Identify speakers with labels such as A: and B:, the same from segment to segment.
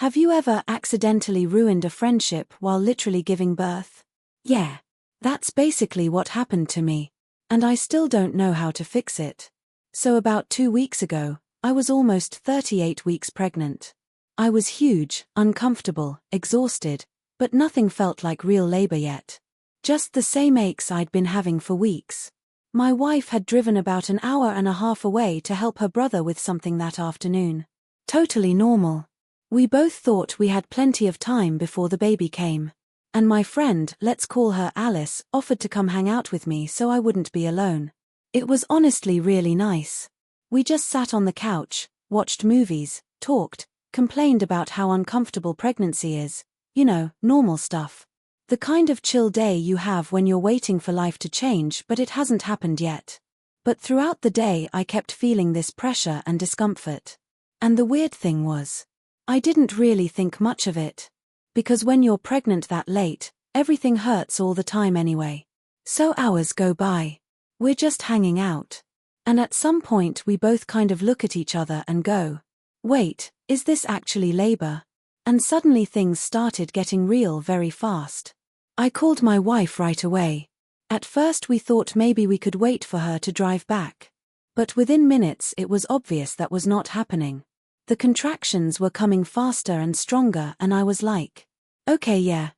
A: Have you ever accidentally ruined a friendship while literally giving birth? Yeah. That's basically what happened to me. And I still don't know how to fix it. So about 2 weeks ago, I was almost 38 weeks pregnant. I was huge, uncomfortable, exhausted, but nothing felt like real labor yet. Just the same aches I'd been having for weeks. My wife had driven about an hour and a half away to help her brother with something that afternoon. Totally normal. We both thought we had plenty of time before the baby came. And my friend, let's call her Alice, offered to come hang out with me so I wouldn't be alone. It was honestly really nice. We just sat on the couch, watched movies, talked, complained about how uncomfortable pregnancy is, normal stuff. The kind of chill day you have when you're waiting for life to change but it hasn't happened yet. But throughout the day I kept feeling this pressure and discomfort. And the weird thing was, I didn't really think much of it. Because when you're pregnant that late, everything hurts all the time anyway. So hours go by. We're just hanging out. And at some point we both kind of look at each other and go, wait, is this actually labor? And suddenly things started getting real very fast. I called my wife right away. At first we thought maybe we could wait for her to drive back. But within minutes it was obvious that was not happening. The contractions were coming faster and stronger and I was like, okay,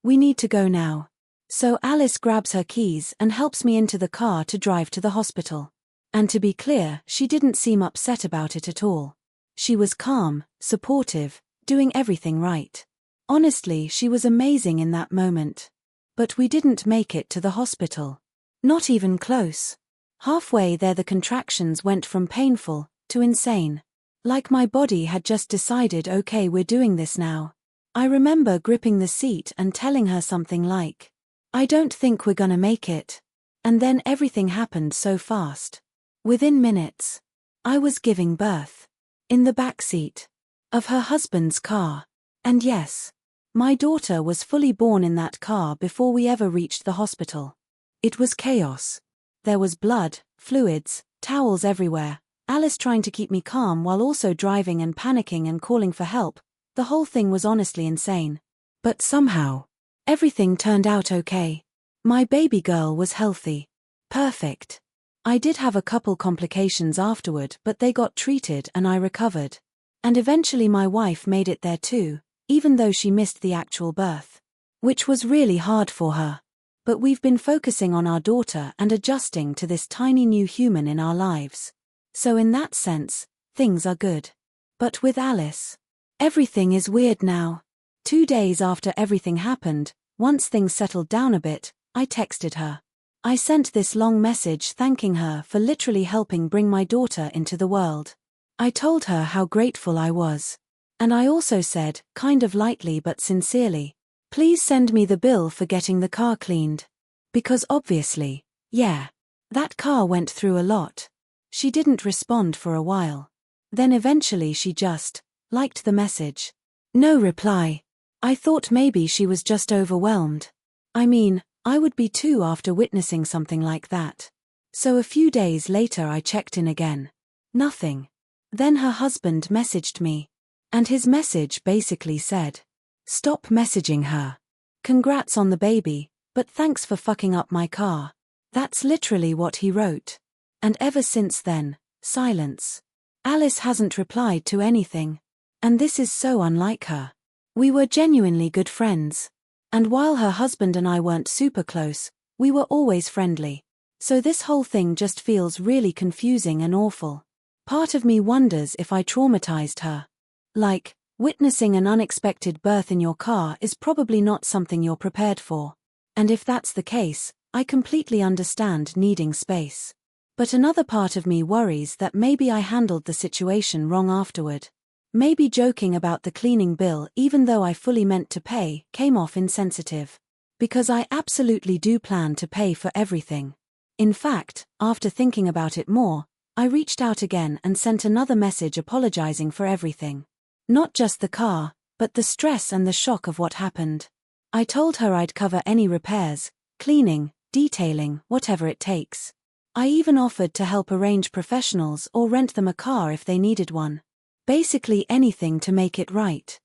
A: we need to go now. So Alice grabs her keys and helps me into the car to drive to the hospital. And to be clear, she didn't seem upset about it at all. She was calm, supportive, doing everything right. Honestly, she was amazing in that moment. But we didn't make it to the hospital. Not even close. Halfway there the contractions went from painful to insane. Like my body had just decided, okay, we're doing this now. I remember gripping the seat and telling her something like, I don't think we're gonna make it. And then everything happened so fast. Within minutes, I was giving birth. In the backseat of her husband's car. And yes, my daughter was fully born in that car before we ever reached the hospital. It was chaos. There was blood, fluids, towels everywhere. Alice trying to keep me calm while also driving and panicking and calling for help. The whole thing was honestly insane. But somehow, everything turned out okay. My baby girl was healthy. Perfect. I did have a couple complications afterward, but they got treated and I recovered. And eventually my wife made it there too, even though she missed the actual birth. Which was really hard for her. But we've been focusing on our daughter and adjusting to this tiny new human in our lives. So in that sense, things are good. But with Alice, everything is weird now. 2 days after everything happened, once things settled down a bit, I texted her. I sent this long message thanking her for literally helping bring my daughter into the world. I told her how grateful I was. And I also said, kind of lightly but sincerely, please send me the bill for getting the car cleaned. Because obviously, that car went through a lot. She didn't respond for a while. Then eventually she just liked the message. No reply. I thought maybe she was just overwhelmed. I mean, I would be too after witnessing something like that. So a few days later I checked in again. Nothing. Then her husband messaged me. And his message basically said, stop messaging her. Congrats on the baby, but thanks for fucking up my car. That's literally what he wrote. And ever since then, silence. Alice hasn't replied to anything. And this is so unlike her. We were genuinely good friends. And while her husband and I weren't super close, we were always friendly. So this whole thing just feels really confusing and awful. Part of me wonders if I traumatized her. Like, witnessing an unexpected birth in your car is probably not something you're prepared for. And if that's the case, I completely understand needing space. But another part of me worries that maybe I handled the situation wrong afterward. Maybe joking about the cleaning bill even though I fully meant to pay came off insensitive. Because I absolutely do plan to pay for everything. In fact, after thinking about it more, I reached out again and sent another message apologizing for everything. Not just the car, but the stress and the shock of what happened. I told her I'd cover any repairs, cleaning, detailing, whatever it takes. I even offered to help arrange professionals or rent them a car if they needed one. Basically anything to make it right.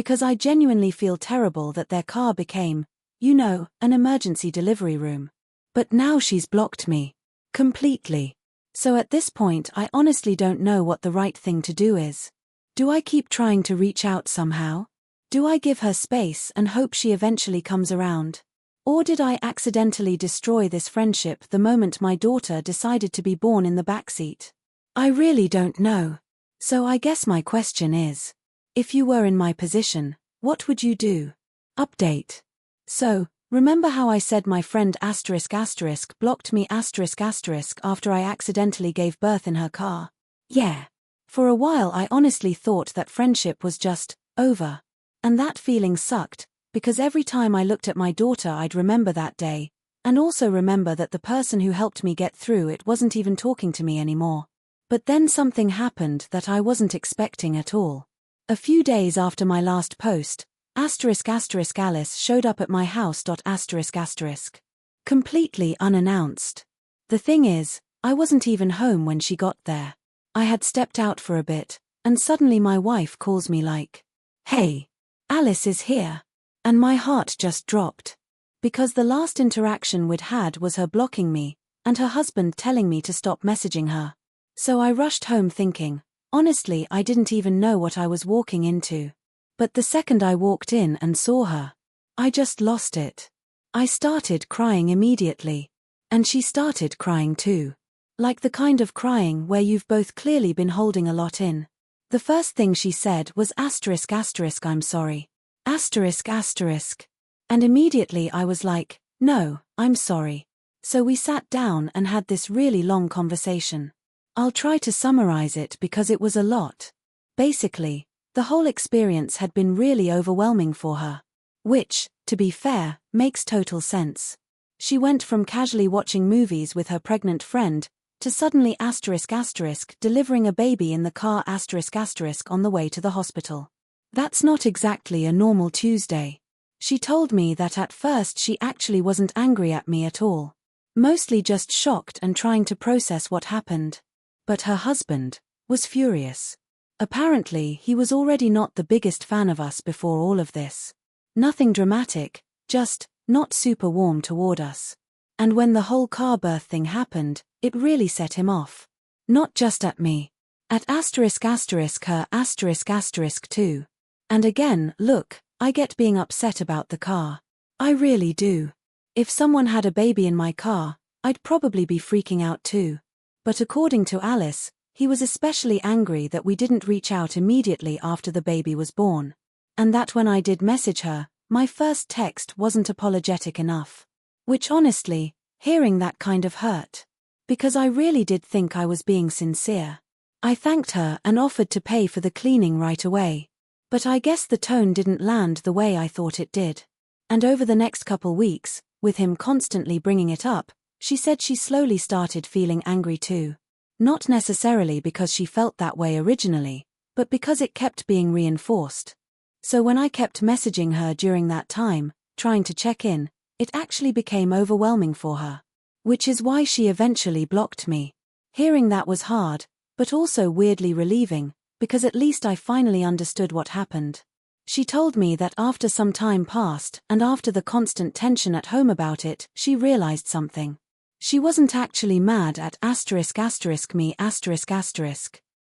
A: because I genuinely feel terrible that their car became, an emergency delivery room. But now she's blocked me. Completely. So at this point I honestly don't know what the right thing to do is. Do I keep trying to reach out somehow? Do I give her space and hope she eventually comes around? Or did I accidentally destroy this friendship the moment my daughter decided to be born in the backseat? I really don't know. So I guess my question is, if you were in my position, what would you do? Update. So, remember how I said my friend *** blocked me *** after I accidentally gave birth in her car? Yeah. For a while I honestly thought that friendship was just over. And that feeling sucked, because every time I looked at my daughter I'd remember that day, and also remember that the person who helped me get through it wasn't even talking to me anymore. But then something happened that I wasn't expecting at all. A few days after my last post, Alice showed up at my house. Completely unannounced. The thing is, I wasn't even home when she got there. I had stepped out for a bit, and suddenly my wife calls me like, "Hey, Alice is here." And my heart just dropped. Because the last interaction we'd had was her blocking me, and her husband telling me to stop messaging her. So I rushed home thinking, honestly I didn't even know what I was walking into. But the second I walked in and saw her, I just lost it. I started crying immediately. And she started crying too. Like the kind of crying where you've both clearly been holding a lot in. The first thing she said was ***, I'm sorry. ***. And immediately I was like, no, I'm sorry. So we sat down and had this really long conversation. I'll try to summarize it because it was a lot. Basically, the whole experience had been really overwhelming for her. Which, to be fair, makes total sense. She went from casually watching movies with her pregnant friend, to suddenly *** delivering a baby in the car *** on the way to the hospital. That's not exactly a normal Tuesday. She told me that at first she actually wasn't angry at me at all. Mostly just shocked and trying to process what happened. But her husband was furious. Apparently he was already not the biggest fan of us before all of this. Nothing dramatic, just not super warm toward us. And when the whole car birth thing happened, it really set him off. Not just at me. At *** her *** too. And again, look, I get being upset about the car. I really do. If someone had a baby in my car, I'd probably be freaking out too. But according to Alice, he was especially angry that we didn't reach out immediately after the baby was born. And that when I did message her, my first text wasn't apologetic enough. Which honestly, hearing that kind of hurt. Because I really did think I was being sincere. I thanked her and offered to pay for the cleaning right away. But I guess the tone didn't land the way I thought it did. And over the next couple weeks, with him constantly bringing it up, she said she slowly started feeling angry too. Not necessarily because she felt that way originally, but because it kept being reinforced. So when I kept messaging her during that time, trying to check in, it actually became overwhelming for her. Which is why she eventually blocked me. Hearing that was hard, but also weirdly relieving, because at least I finally understood what happened. She told me that after some time passed and after the constant tension at home about it, she realized something. She wasn't actually mad at *** me ***.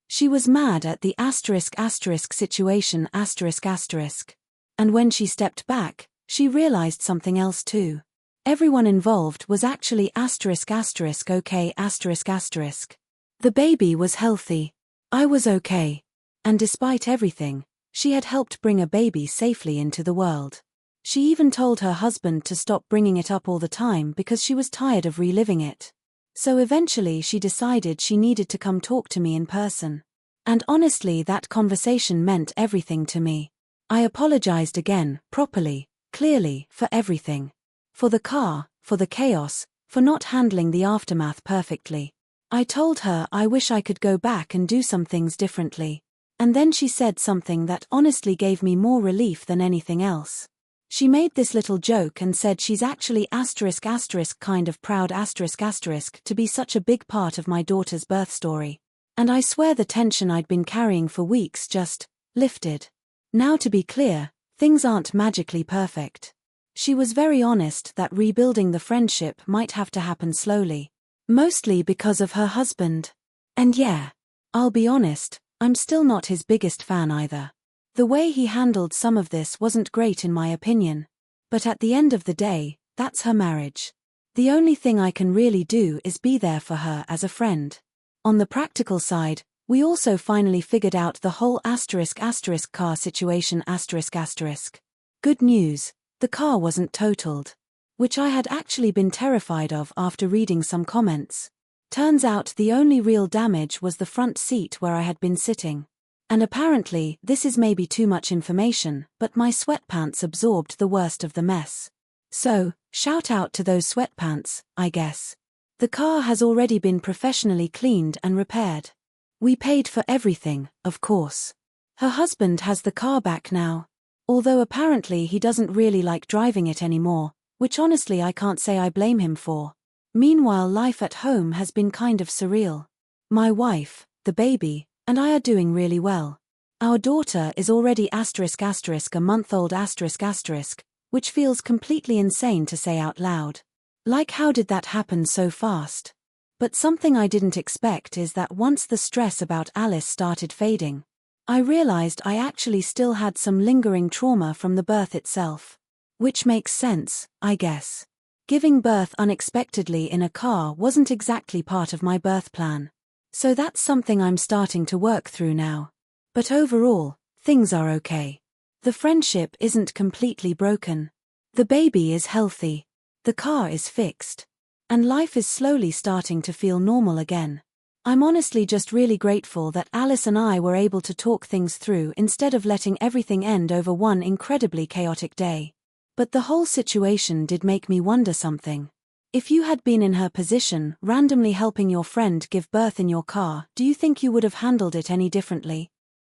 A: She was mad at the *** situation ***. And when she stepped back, she realized something else too. Everyone involved was actually *** okay ***. The baby was healthy. I was okay. And despite everything, she had helped bring a baby safely into the world. She even told her husband to stop bringing it up all the time because she was tired of reliving it. So eventually she decided she needed to come talk to me in person. And honestly, that conversation meant everything to me. I apologized again, properly, clearly, for everything. For the car, for the chaos, for not handling the aftermath perfectly. I told her I wish I could go back and do some things differently. And then she said something that honestly gave me more relief than anything else. She made this little joke and said she's actually *** kind of proud ** to be such a big part of my daughter's birth story. And I swear the tension I'd been carrying for weeks just lifted. Now to be clear, things aren't magically perfect. She was very honest that rebuilding the friendship might have to happen slowly. Mostly because of her husband. And yeah, I'll be honest, I'm still not his biggest fan either. The way he handled some of this wasn't great in my opinion. But at the end of the day, that's her marriage. The only thing I can really do is be there for her as a friend. On the practical side, we also finally figured out the whole *** car situation ***. Good news, the car wasn't totaled. Which I had actually been terrified of after reading some comments. Turns out the only real damage was the front seat where I had been sitting. And apparently, this is maybe too much information, but my sweatpants absorbed the worst of the mess. So, shout out to those sweatpants, I guess. The car has already been professionally cleaned and repaired. We paid for everything, of course. Her husband has the car back now. Although apparently he doesn't really like driving it anymore, which honestly I can't say I blame him for. Meanwhile, life at home has been kind of surreal. My wife, the baby, and I are doing really well. Our daughter is already *** a month old ***, which feels completely insane to say out loud. Like, how did that happen so fast? But something I didn't expect is that once the stress about Alice started fading, I realized I actually still had some lingering trauma from the birth itself. Which makes sense, I guess. Giving birth unexpectedly in a car wasn't exactly part of my birth plan. So that's something I'm starting to work through now. But overall, things are okay. The friendship isn't completely broken. The baby is healthy. The car is fixed. And life is slowly starting to feel normal again. I'm honestly just really grateful that Alice and I were able to talk things through instead of letting everything end over one incredibly chaotic day. But the whole situation did make me wonder something. If you had been in her position, randomly helping your friend give birth in your car, do you think you would have handled it any differently?